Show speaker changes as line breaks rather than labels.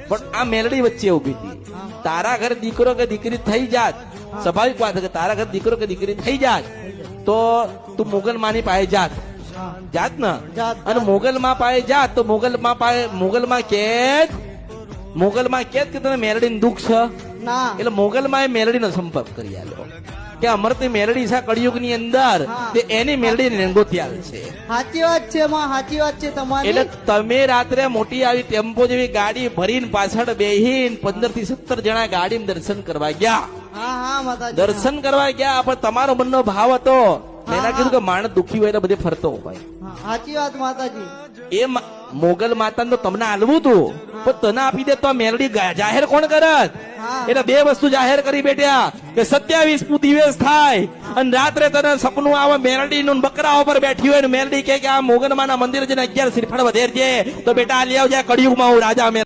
પણ આ મેલડી વચ્ચે ઉભી હતી. તારા ઘર દીકરો કે દીકરી થઈ જાત, સ્વાભાવિક વાત છે કે તારા ઘર દીકરો કે દીકરી થઈ જાત તો તું મોગલ માની પાસે જાત, જાત ને. અને મોગલ માં પાસે જાત તો મોગલ માં કે તને મેલડી દુઃખ છે, એટલે મોગલ માં એ મેલડી નો સંપર્ક કરી આલ્યો કે અમરતી મેલડી છે કળિયુગ ની અંદર તે એની મેલડી ગોતી આવે છે.
સાચી વાત છે માં, સાચી વાત છે તમારી.
એટલે તમે રાત્રે મોટી આવી ટેમ્પો જેવી ગાડી ભરીને પાછળ બેહીન 15 થી 17 જણા ગાડીમાં દર્શન કરવા ગયા.
હા હા માતાજી,
દર્શન કરવા ગયા પણ તમારો મનનો ભાવ હતો. મેં કીધું કે માણસ દુઃખી હોય તો બધે ફરતો હોય.
સાચી વાત માતાજી.
એ મોગલ માતા તો તમને આલવું તું પણ તને આપી દે તો આ મેલડી જાહેર કોણ કરત? એટલે બે વસ્તુ જાહેર કરી બેઠ્યા કે 27મું દિવસ થાય અને રાત્રે તને સપનું આવે મેલડી નું બકરા ઉપર બેઠી હોય ને મેલડી કે આ મોગલમાના મંદિર જઈને 11 શ્રીફળ વધેર છે તો બેટા આ લઈ આવજે કળિયુગમાં હું રાજા